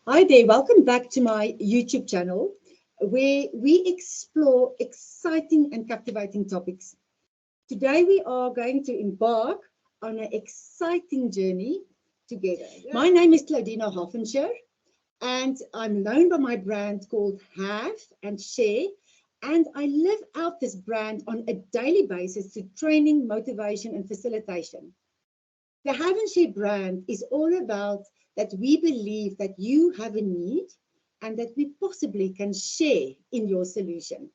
Hi there, welcome back to my YouTube channel where we explore exciting and captivating topics. Today we are going to embark on an exciting journey together. My name is Claudina and I'm known by my brand called Have and Share, and I live out this brand on a daily basis through training, motivation and facilitation. The Have and Share brand is all about that we believe that you have a need and that we possibly can share in your solution.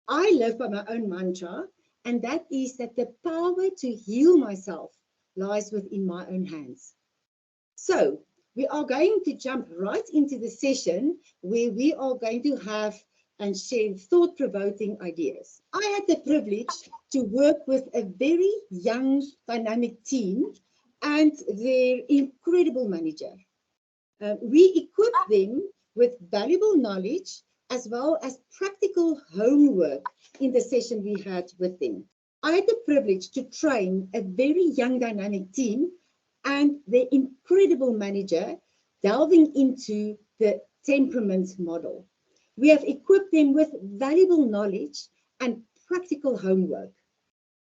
I live by my own mantra, and that is that the power to heal myself lies within my own hands. So we are going to jump right into the session where we are going to have and share thought-provoking ideas. I had the privilege to work with a very young, dynamic team and their incredible manager. We equip them with valuable knowledge as well as practical homework in the session we had with them. I had the privilege to train a very young dynamic team and their incredible manager delving into the temperaments model. We have equipped them with valuable knowledge and practical homework.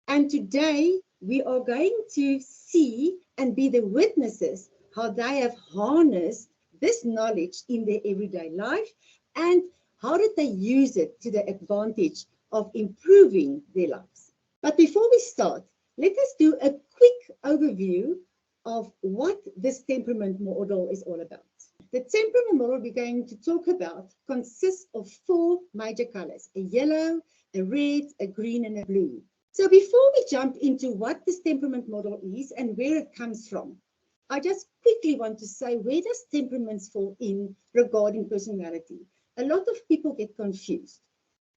And today we are going to see and be the witnesses how they have harnessed this knowledge in their everyday life and how did they use it to the advantage of improving their lives. But before we start, let us do a quick overview of what this temperament model is all about. The temperament model we're going to talk about consists of 4 major colors: a yellow, a red, a green, and a blue. So before we jump into what this temperament model is and where it comes from, I just quickly want to say, where does temperaments fall in regarding personality? A lot of people get confused.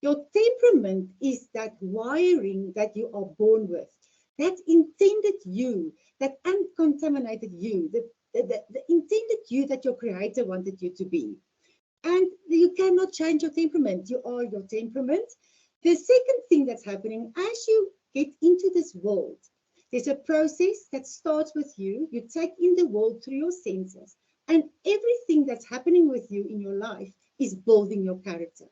Your temperament is that wiring that you are born with, that intended you, that uncontaminated you, the intended you that your creator wanted you to be. And you cannot change your temperament. You are your temperament. The second thing that's happening as you get into this world, there's a process that starts with you. You take in the world through your senses, and everything that's happening with you in your life is building your character.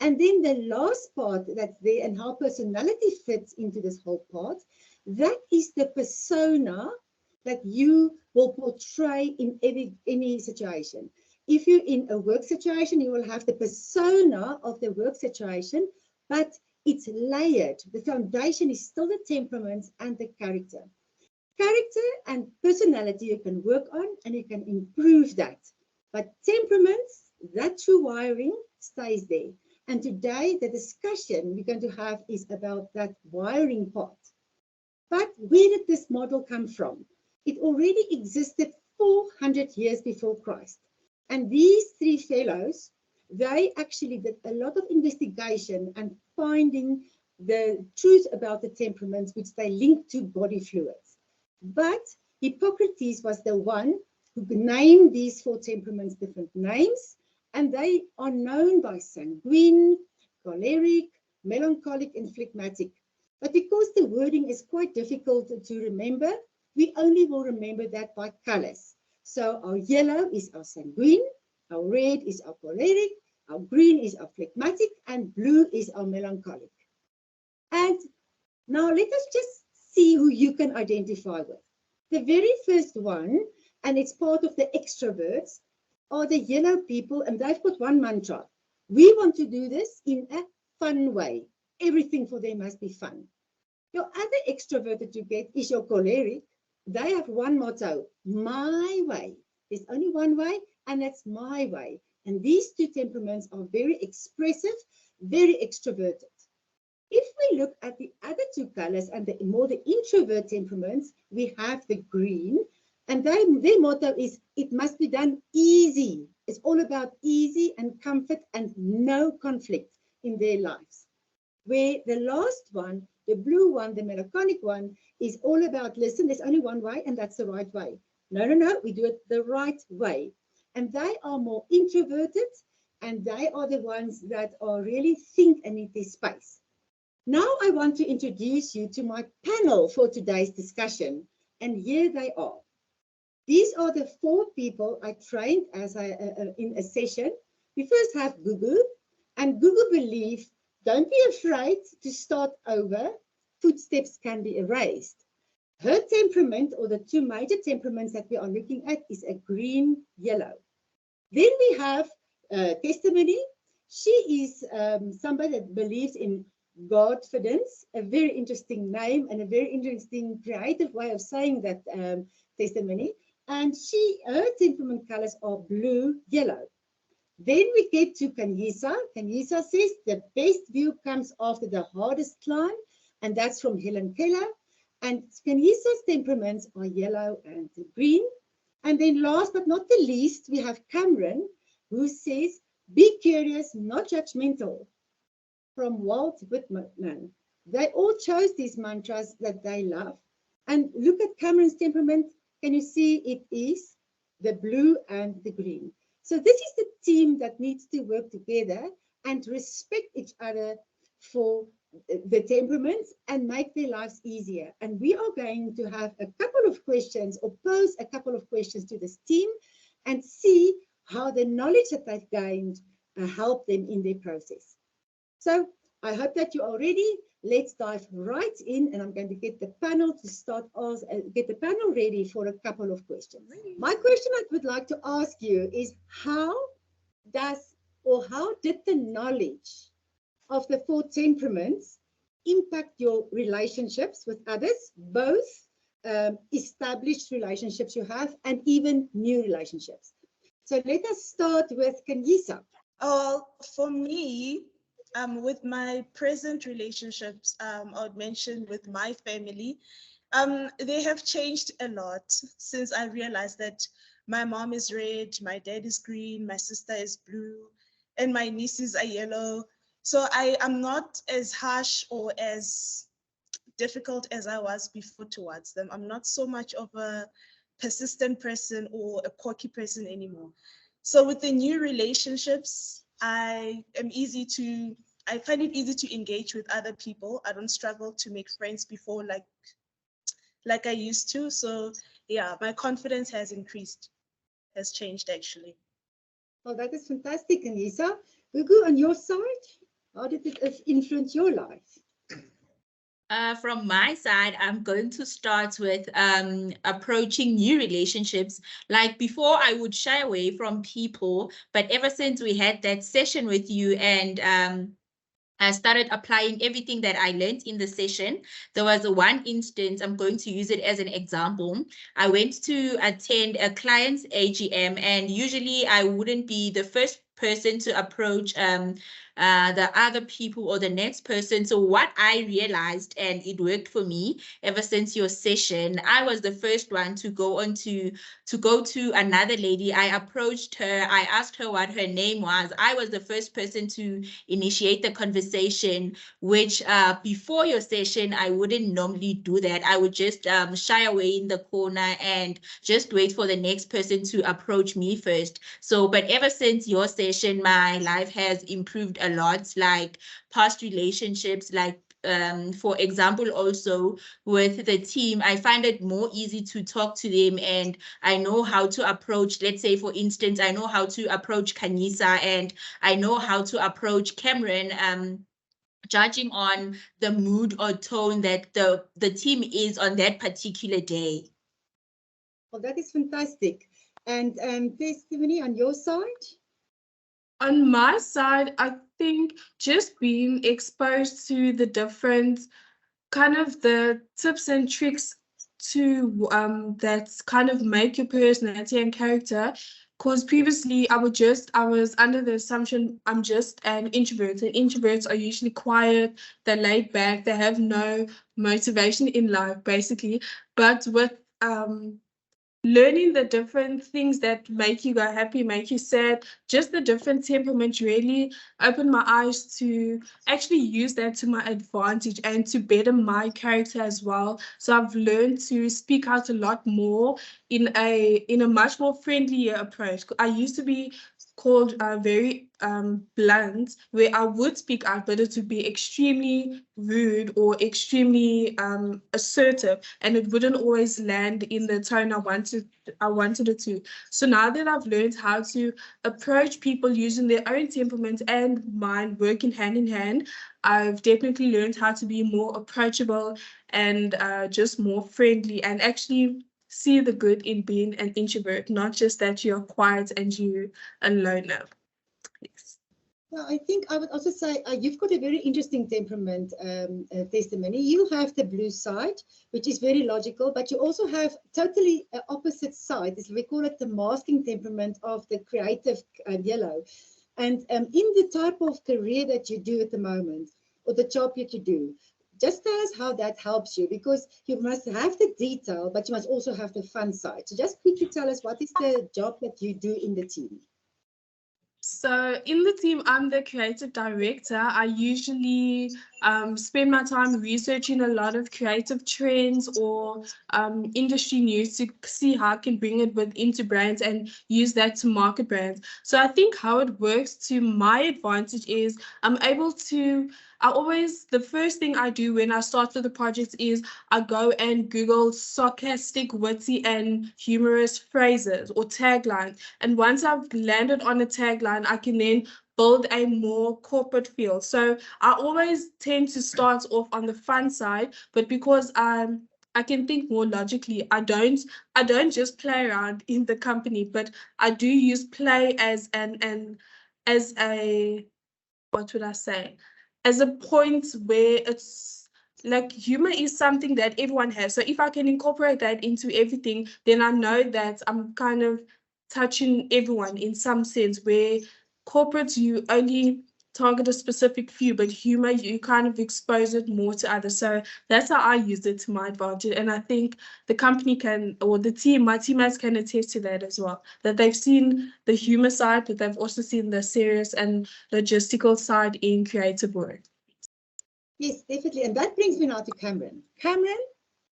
And then the last part that's there and how personality fits into this whole part, that is the persona that you will portray in any situation. If you're in a work situation, you will have the persona of the work situation, but it's layered. The foundation is still the temperaments and the character. Character and personality you can work on and you can improve that. But temperaments, that true wiring stays there. And today the discussion we're going to have is about that wiring part. But where did this model come from? It already existed 400 years before Christ. And these 3 fellows, they actually did a lot of investigation and finding the truth about the temperaments, which they linked to body fluids. But Hippocrates was the one who named these 4 temperaments different names, and they are known by sanguine, choleric, melancholic, and phlegmatic. But because the wording is quite difficult to remember, we only will remember that by colors. So our yellow is our sanguine, our red is our choleric, our green is our phlegmatic, and blue is our melancholic. And now let us just see who you can identify with. The very first one, and it's part of the extroverts, are the yellow people, and they've got one mantra. We want to do this in a fun way. Everything for them must be fun. Your other extrovert that you get is your choleric. They have one motto: my way. There's only one way, and that's my way. And these 2 temperaments are very expressive, very extroverted. If we look at the other 2 colors and the more the introvert temperaments, we have the green, and their motto is, it must be done easy. It's all about easy and comfort and no conflict in their lives. Where the last one, the blue one, the melancholic one, is all about, listen, there's only one way, and that's the right way. No, we do it the right way. And they are more introverted, and they are the ones that are really think and need their space. Now I want to introduce you to my panel for today's discussion, and here they are. These are the 4 people I trained as in a session. We first have Gugu, and Gugu believe, don't be afraid to start over. Footsteps can be erased. Her temperament, or the 2 major temperaments that we are looking at, is a green, yellow. Then we have Testimony. She is somebody that believes in Godfidence, a very interesting name and a very interesting creative way of saying that Testimony. And her temperament colors are blue, yellow. Then we get to Kanyisa. Kanyisa says the best view comes after the hardest climb, and that's from Helen Keller. And Kanyisa's temperaments are yellow and green. And then last but not the least, we have Cameron, who says, be curious, not judgmental, from Walt Whitman. They all chose these mantras that they love. And look at Cameron's temperament. Can you see it is the blue and the green? So this is the team that needs to work together and respect each other for the temperaments and make their lives easier. And we are going to have a couple of questions, or pose a couple of questions to this team and see how the knowledge that they've gained help them in their process. So I hope that you are ready. Let's dive right in, and I'm going to get the panel to start, get the panel ready for a couple of questions. My question I would like to ask you is, how did the knowledge of the 4 temperaments impact your relationships with others, both established relationships you have and even new relationships? So let us start with Kanyisa. For me, with my present relationships, I would mention with my family, they have changed a lot since I realized that my mom is red, my dad is green, my sister is blue, and my nieces are yellow. So I am not as harsh or as difficult as I was before towards them. I'm not so much of a persistent person or a quirky person anymore. So with the new relationships, I find it easy to engage with other people. I don't struggle to make friends before like I used to. So yeah, my confidence has increased, has changed actually. Well, that is fantastic, Anissa. Gugu, on your side, how did it influence your life? From my side, I'm going to start with approaching new relationships. Like before, I would shy away from people, but ever since we had that session with you and I started applying everything that I learned in the session. There was one instance, I'm going to use it as an example. I went to attend a client's AGM, and usually I wouldn't be the first person to approach the other people or the next person. So what I realized, and it worked for me ever since your session, I was the first one to go to another lady. I approached her. I asked her what her name was. I was the first person to initiate the conversation, which before your session, I wouldn't normally do that. I would just shy away in the corner and just wait for the next person to approach me first. So, but ever since your session, my life has improved a lot, like past relationships, like for example, also with the team, I find it more easy to talk to them, and I know how to approach, let's say, for instance, I know how to approach Kanisa, and I know how to approach Cameron, judging on the mood or tone that the team is on that particular day. Well, that is fantastic. And Testimony, on your side? On my side, I think just being exposed to the different kind of the tips and tricks to that kind of make your personality and character. Because previously I was under the assumption I'm just an introvert, and introverts are usually quiet, they're laid back, they have no motivation in life basically. But with learning the different things that make you go happy, make you sad, just the different temperaments really opened my eyes to actually use that to my advantage and to better my character as well. So I've learned to speak out a lot more in a much more friendlier approach. I used to be called very blunt, where I would speak out, but it would be extremely rude or extremely assertive, and it wouldn't always land in the tone I wanted it to. So now that I've learned how to approach people using their own temperament and mine working hand in hand, I've definitely learned how to be more approachable and just more friendly, and actually see the good in being an introvert, not just that you're quiet and you're a loner. Yes. Well, I think I would also say you've got a very interesting temperament testimony. You have the blue side, which is very logical, but you also have totally opposite side. We call it the masking temperament of the creative yellow. And in the type of career that you do at the moment, or the job that you do, just tell us how that helps you, because you must have the detail, but you must also have the fun side. So just quickly tell us, what is the job that you do in the team? So in the team, I'm the creative director. I usually spend my time researching a lot of creative trends or industry news to see how I can bring it into brands and use that to market brands. So I think how it works to my advantage is the first thing I do when I start with the project is I go and Google sarcastic, witty, and humorous phrases or taglines. And once I've landed on a tagline, I can then build a more corporate feel. So I always tend to start off on the fun side, but because I can think more logically, I don't just play around in the company, but I do use play as a what would I say? As a point where it's like humor is something that everyone has. So if I can incorporate that into everything, then I know that I'm kind of touching everyone in some sense, where corporates, you only target a specific few, but humor, you kind of expose it more to others. So that's how I use it to my advantage. And I think the company can, or the team, my teammates can attest to that as well, that they've seen the humor side, but they've also seen the serious and logistical side in creative work. Yes, definitely. And that brings me now to Cameron. Cameron,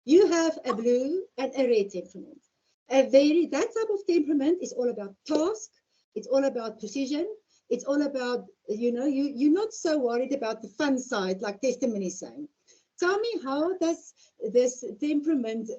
you have a blue and a red temperament. That type of temperament is all about task. It's all about precision. It's all about, you're not so worried about the fun side, like testimony is saying. Tell me, how does this temperament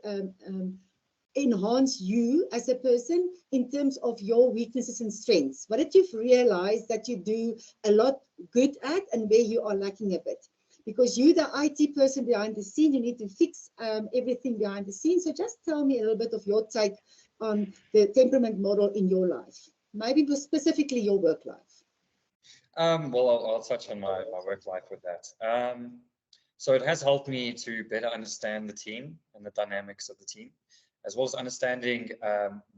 enhance you as a person in terms of your weaknesses and strengths? What did you realize that you do a lot good at and where you are lacking a bit? Because you're the IT person behind the scene, you need to fix everything behind the scenes. So just tell me a little bit of your take on the temperament model in your life, maybe specifically your work life. Well, I'll touch on my work life with that. So it has helped me to better understand the team and the dynamics of the team, as well as understanding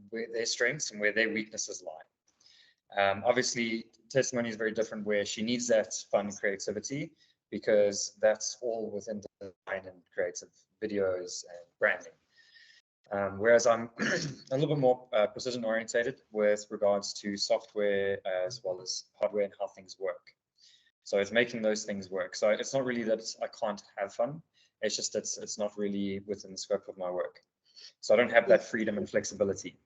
where their strengths and where their weaknesses lie. Obviously, testimony is very different, where she needs that fun creativity, because that's all within design and creative videos and branding. Whereas I'm a little bit more precision orientated with regards to software as well as hardware and how things work. So it's making those things work. So it's not really that I can't have fun. It's just it's not really within the scope of my work. So I don't have that freedom and flexibility.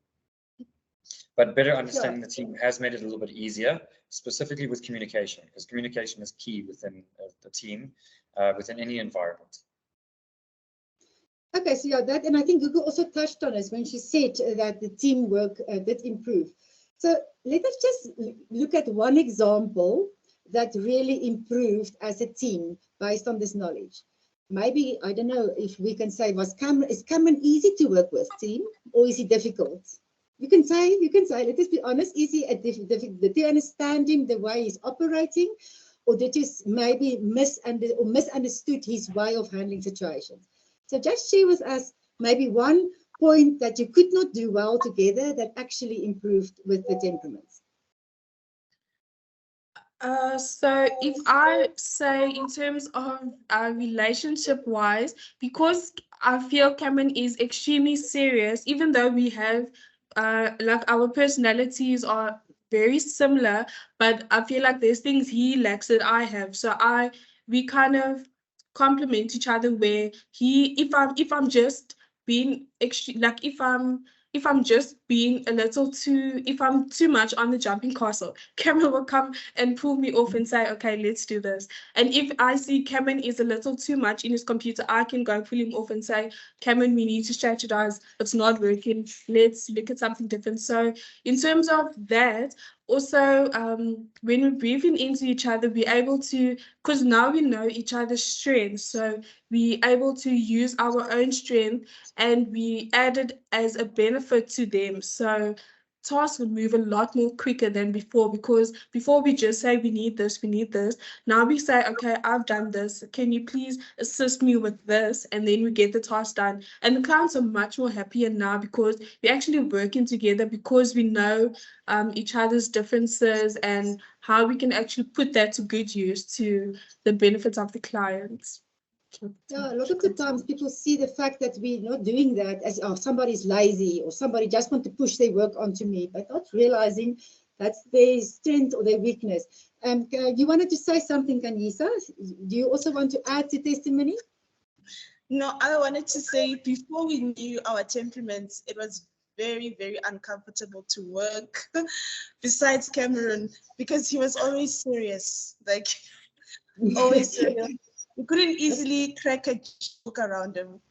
But better understanding the team has made it a little bit easier, specifically with communication, because communication is key within the team, within any environment. Okay, so that, and I think Google also touched on us when she said that the teamwork did improve. So let us just look at one example that really improved as a team based on this knowledge. Maybe, I don't know if we can say, is Cameron easy to work with, team, or is he difficult? You can say, let us be honest, is he did you understand him, the way he's operating, or did you maybe misunderstood his way of handling situations? So just share with us maybe one point that you could not do well together that actually improved with the temperaments. So if I say in terms of relationship wise, because I feel Cameron is extremely serious, even though we have like our personalities are very similar, but I feel like there's things he lacks that I have. So we kind of complement each other, where if I'm just being extreme, like if I'm just being a little too, if I'm too much on the jumping castle, Cameron will come and pull me off and say, okay, let's do this. And if I see Cameron is a little too much in his computer, I can go pull him off and say, Cameron, we need to strategize. It's not working. Let's look at something different. So in terms of that, also, when we're breathing into each other, we're able to, because now we know each other's strengths. So we're able to use our own strength and we add it as a benefit to them. So tasks would move a lot more quicker than before, because before we just say we need this, we need this. Now we say, okay, I've done this. Can you please assist me with this? And then we get the task done. And the clients are much more happier now because we're actually working together, because we know each other's differences and how we can actually put that to good use to the benefits of the clients. Yeah, a lot of the times people see the fact that we're not doing that as, oh, somebody's lazy or somebody just want to push their work onto me, but not realizing that's their strength or their weakness. You wanted to say something, Kanisa? Do you also want to add to testimony? No, I wanted to say, before we knew our temperaments, it was very, very uncomfortable to work besides Cameron, because he was always serious, like always serious. We couldn't easily crack a joke around him.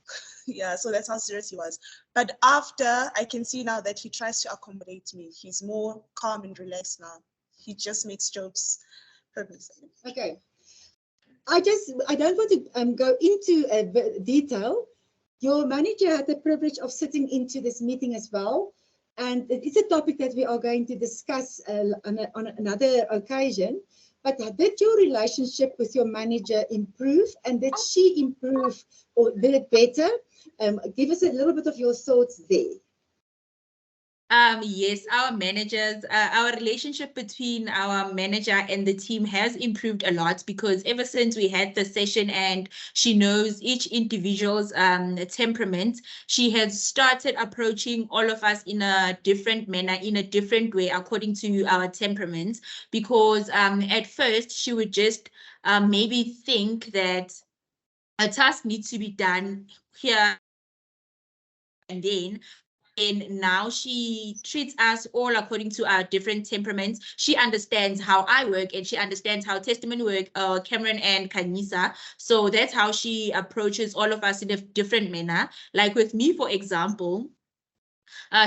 Yeah, so that's how serious he was. But after, I can see now that he tries to accommodate me. He's more calm and relaxed now. He just makes jokes. Okay. I don't want to go into detail. Your manager had the privilege of sitting into this meeting as well. And it's a topic that we are going to discuss on another occasion. But did your relationship with your manager improve, and did she improve or did it better? Give us a little bit of your thoughts there. Yes, our relationship between our manager and the team has improved a lot, because ever since we had the session and she knows each individual's temperament, she has started approaching all of us in a different manner, in a different way, according to our temperaments. Because at first she would just maybe think that a task needs to be done here and then. And now she treats us all according to our different temperaments. She understands how I work and she understands how testimony work, Cameron and Kanisa. So that's how she approaches all of us in a different manner. Like with me, for example,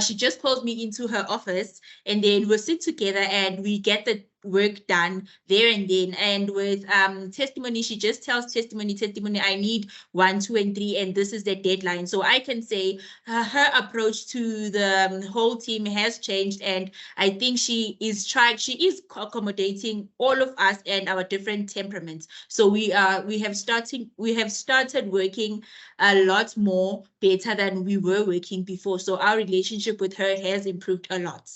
she just calls me into her office and then we'll sit together and we get the work done there and then. And with testimony, she just tells testimony, I need 1, 2, and 3, and this is the deadline. So I can say her approach to the whole team has changed, and I think she is accommodating all of us and our different temperaments. So we have started working a lot more better than we were working before. So our relationship with her has improved a lot.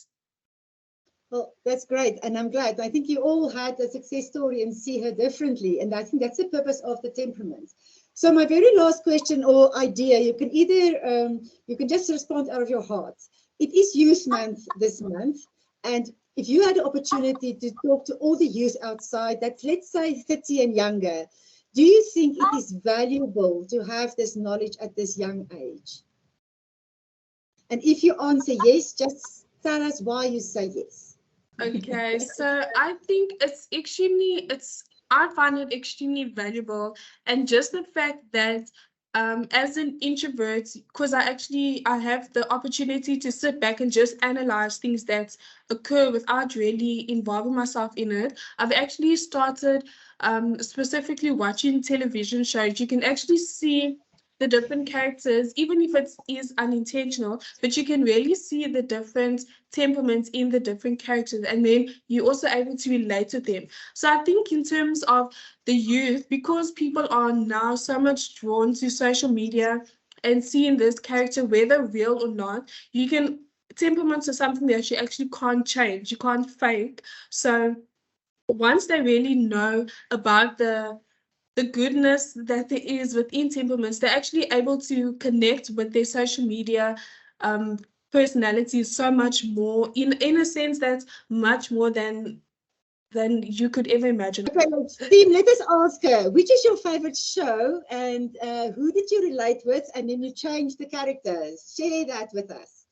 Well, that's great. And I'm glad. I think you all had a success story and see her differently. And I think that's the purpose of the temperaments. So my very last question or idea, you can either, you can just respond out of your heart. It is Youth Month this month. And if you had the opportunity to talk to all the youth outside, that's, let's say, 30 and younger, do you think it is valuable to have this knowledge at this young age? And if you answer yes, just tell us why you say yes. Okay, so I think I find it extremely valuable. And just the fact that as an introvert, because I have the opportunity to sit back and just analyze things that occur without really involving myself in it, I've actually started specifically watching television shows. You can actually see the different characters, even if it is unintentional, but you can really see the different temperaments in the different characters, and then you're also able to relate to them. So I think in terms of the youth, because people are now so much drawn to social media and seeing this character, whether real or not, temperaments are something that you actually can't change, you can't fake. So once they really know about the goodness that there is within temperaments, they're actually able to connect with their social media personalities so much more, in a sense that's much more than you could ever imagine. Okay, team, let us ask her, which is your favorite show and who did you relate with, and then you change the characters? Share that with us.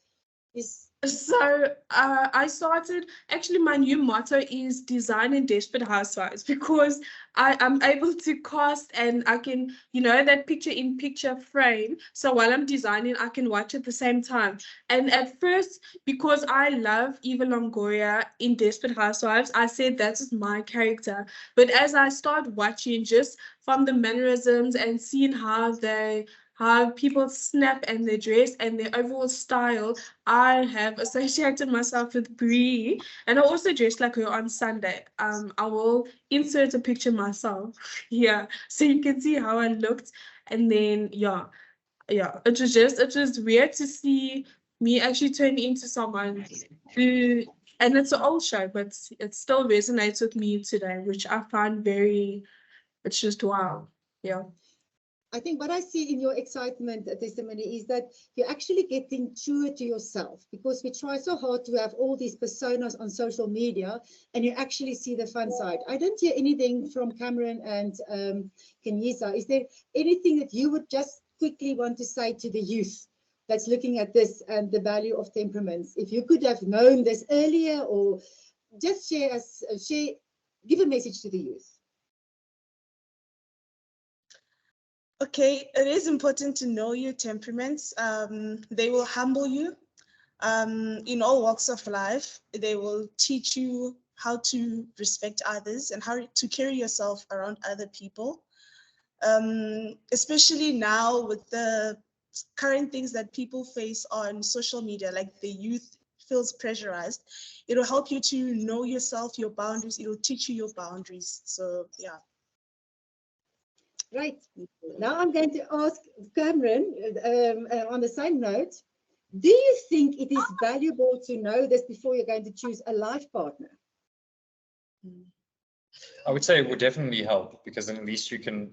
So I started, actually my new motto is design in desperate housewives, because I'm able to cast and I can, you know, that picture in picture frame. So while I'm designing, I can watch at the same time. And at first, because I love Eva Longoria in Desperate Housewives, I said that is my character. But as I start watching, just from the mannerisms and seeing how people snap and their dress and their overall style, I have associated myself with Brie, and I also dressed like her on Sunday. I will insert a picture myself here so you can see how I looked. And then yeah, it was weird to see me actually turn into someone who, and it's an old show, but it still resonates with me today, which I find very, it's just wow. Yeah. I think what I see in your excitement testimony is that you're actually getting truer to yourself, because we try so hard to have all these personas on social media and you actually see the fun side. I don't hear anything from Cameron and Kenyisa. Is there anything that you would just quickly want to say to the youth that's looking at this and the value of temperaments? If you could have known this earlier, or just give a message to the youth. Okay, it is important to know your temperaments. They will humble you in all walks of life. They will teach you how to respect others and how to carry yourself around other people. Especially now with the current things that people face on social media, like the youth feels pressurized. It'll help you to know yourself, your boundaries. It'll teach you your boundaries. So yeah. Right. Now I'm going to ask Cameron, on the same note, do you think it is valuable to know this before you're going to choose a life partner? I would say it would definitely help, because then at least you can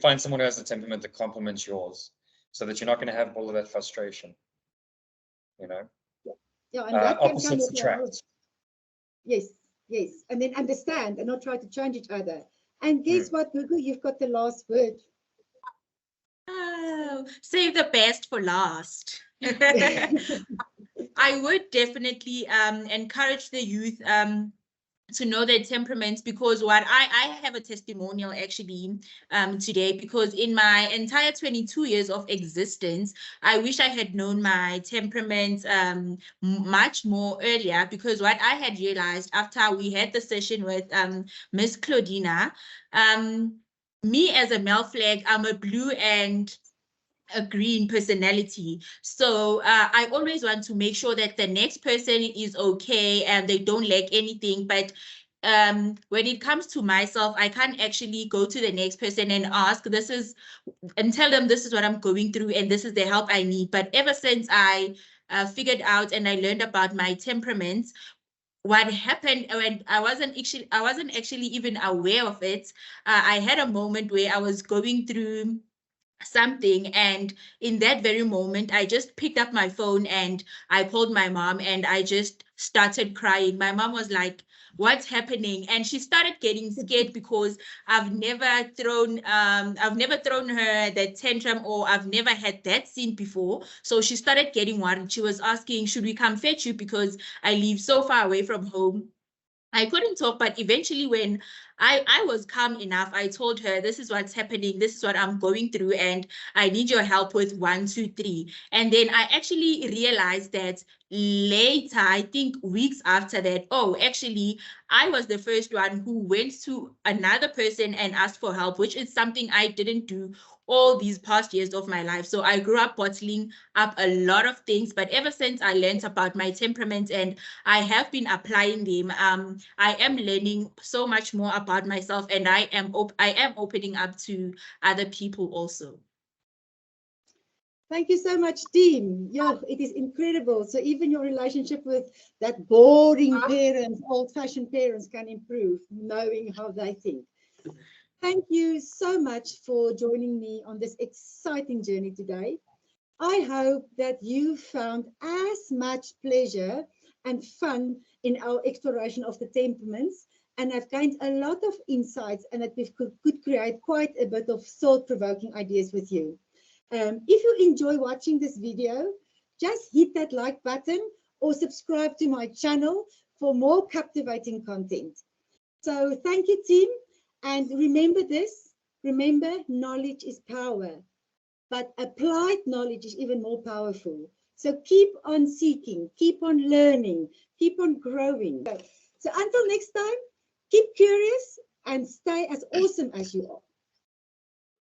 find someone who has a temperament that complements yours, so that you're not going to have all of that frustration. You know. Yeah, and that can come opposites with attract. Yes, yes, and then understand and not try to change each other. And guess what, Gugu, you've got the last word. Oh, save the best for last. I would definitely encourage the youth to know their temperaments, because I have a testimonial actually today, because in my entire 22 years of existence, I wish I had known my temperament much more earlier, because what I had realized after we had the session with Miss Claudina, me as a male flag, I'm a blue and a green personality. So I always want to make sure that the next person is okay and they don't lack anything. But when it comes to myself, I can't actually go to the next person and ask and tell them this is what I'm going through and this is the help I need. But ever since I figured out and I learned about my temperaments, what happened when I wasn't actually even aware of it. I had a moment where I was going through something, and in that very moment I just picked up my phone and I called my mom and I just started crying. My mom was like, what's happening? And she started getting scared, because I've never thrown her that tantrum, or I've never had that scene before. So she started getting worried. She was asking, should we come fetch you, because I live so far away from home. I couldn't talk, but eventually when I was calm enough, I told her, this is what's happening, this is what I'm going through, and I need your help with 1, 2, 3. And then I actually realized that later, I think weeks after that, oh, actually, I was the first one who went to another person and asked for help, which is something I didn't do all these past years of my life. So I grew up bottling up a lot of things, but ever since I learned about my temperament and I have been applying them, I am learning so much more about myself, and I am opening up to other people also. Thank you so much, team. Yeah, it is incredible. So even your relationship with that boring parents, old-fashioned parents, can improve, knowing how they think. Thank you so much for joining me on this exciting journey today. I hope that you found as much pleasure and fun in our exploration of the temperaments, and I've gained a lot of insights, and that we could create quite a bit of thought-provoking ideas with you. If you enjoy watching this video, just hit that like button or subscribe to my channel for more captivating content. So thank you, team. And remember this, remember, knowledge is power, but applied knowledge is even more powerful. So keep on seeking, keep on learning, keep on growing. So until next time, keep curious and stay as awesome as you are.